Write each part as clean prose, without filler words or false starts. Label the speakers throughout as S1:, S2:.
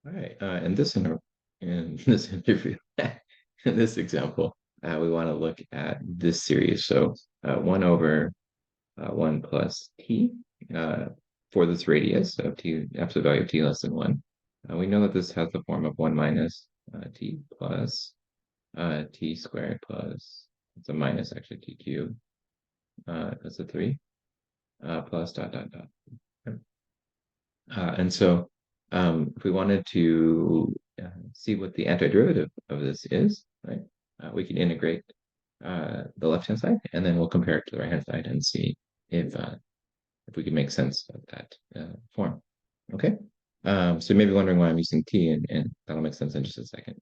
S1: All right. In this interview, in this example, we want to look at this series. So 1 over 1 plus t uh, for this radius of t, absolute value of t less than 1. We know that this has the form of 1 minus t plus t squared plus, it's a minus actually, t cubed, that's a 3, plus dot dot dot. And so if we wanted to see what the antiderivative of this is, right, we can integrate the left-hand side, and then we'll compare it to the right-hand side and see if we can make sense of that form. Okay? So you may be wondering why I'm using t, and that'll make sense in just a second.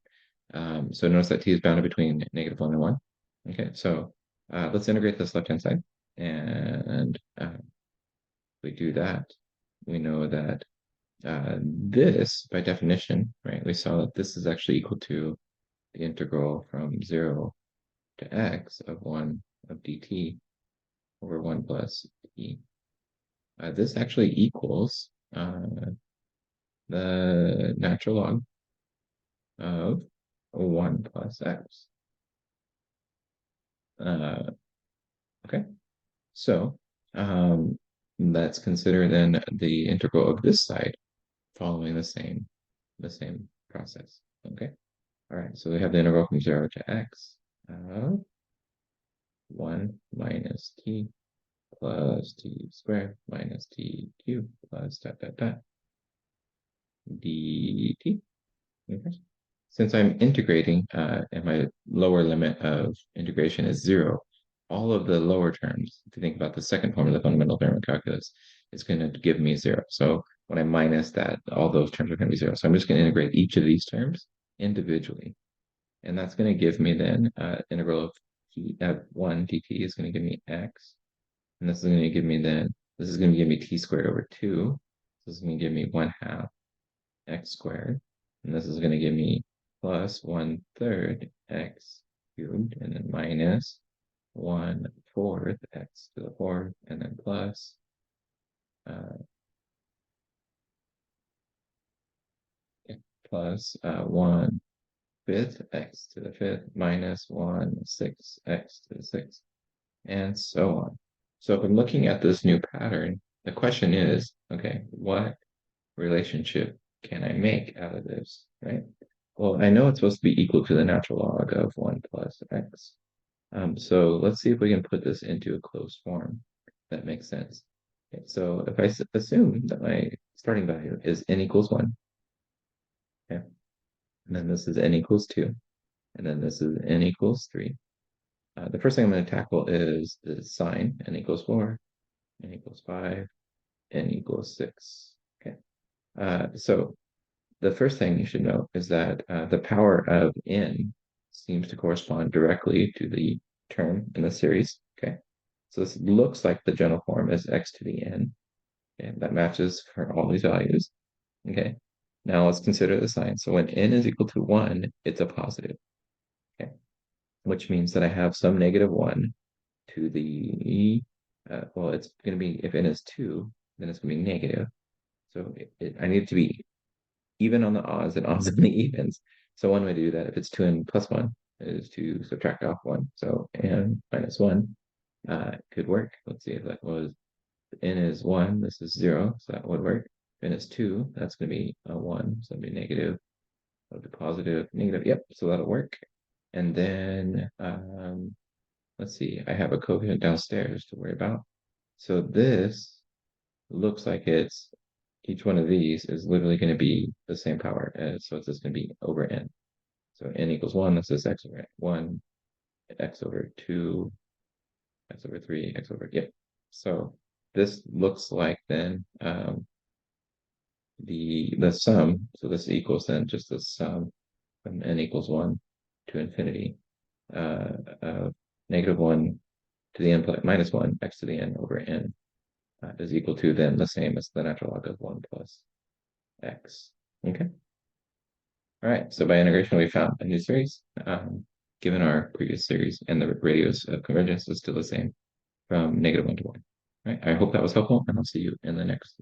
S1: So notice that t is bounded between -1 and 1. Okay, so let's integrate this left-hand side. And if we do that, we know that this, by definition, right, we saw that this is actually equal to the integral from 0 to x of 1 of dt over 1 plus t. This actually equals the natural log of 1 plus x. Okay, so let's consider then the integral of this side following the same process. Okay, all right, so we have the integral from 0 to x of 1 minus t plus t squared minus t cubed plus dot dot dot dt. Okay. Since I'm integrating and my lower limit of integration is 0, all of the lower terms, if you think about the second form of the fundamental theorem of calculus, is going to give me 0. So when I minus that, all those terms are going to be 0. So I'm just going to integrate each of these terms individually. And that's going to give me then integral of t of 1 dt is going to give me x. And this is going to give me then, this is going to give me t squared over 2. This is going to give me 1/2 x squared. And this is going to give me plus 1/3 x cubed, and then minus 1/4 x to the 4th, and then plus plus 1/5 x to the 5th minus 1/6 x to the 6th, and so on. So if I'm looking at this new pattern, the question is, okay, what relationship can I make out of this, right? Well, I know it's supposed to be equal to the natural log of 1 plus x. So let's see if we can put this into a closed form that makes sense. Okay, so if I assume that my starting value is n equals 1, okay, and then this is n equals 2, and then this is n equals 3. The first thing I'm going to tackle is the sign, n equals 4, n equals 5, n equals 6. Okay, so the first thing you should know is that the power of n seems to correspond directly to the term in the series. Okay, so this looks like the general form is x to the n, and that matches for all these values. Okay, now let's consider the sign. So when n is equal to 1, it's a positive. Okay, which means that I have some -1 to the, well, it's going to be, if n is 2, then it's going to be negative. So I need it to be even on the odds and odds on the evens. So one way to do that, if it's 2n plus 1, is to subtract off 1. So n minus 1 could work. Let's see if that was, n is 1, this is 0, so that would work. N is 2, that's going to be a 1, so it'll be negative, that'll be positive, negative, yep, so that'll work. And then, let's see, I have a coefficient downstairs to worry about. So this looks like it's, each one of these is literally going to be the same power as, so it's just going to be over n. So n equals 1, this is x over 1, x over 2, x over 3, x over, yep. So this looks like then the sum, so this equals then just the sum from n equals 1 to infinity of -1 to the n minus 1, x to the n over n is equal to then the same as the natural log of 1 plus x. Okay. All right. So by integration, we found a new series given our previous series, and the radius of convergence is still the same from -1 to 1. All right. I hope that was helpful, and I'll see you in the next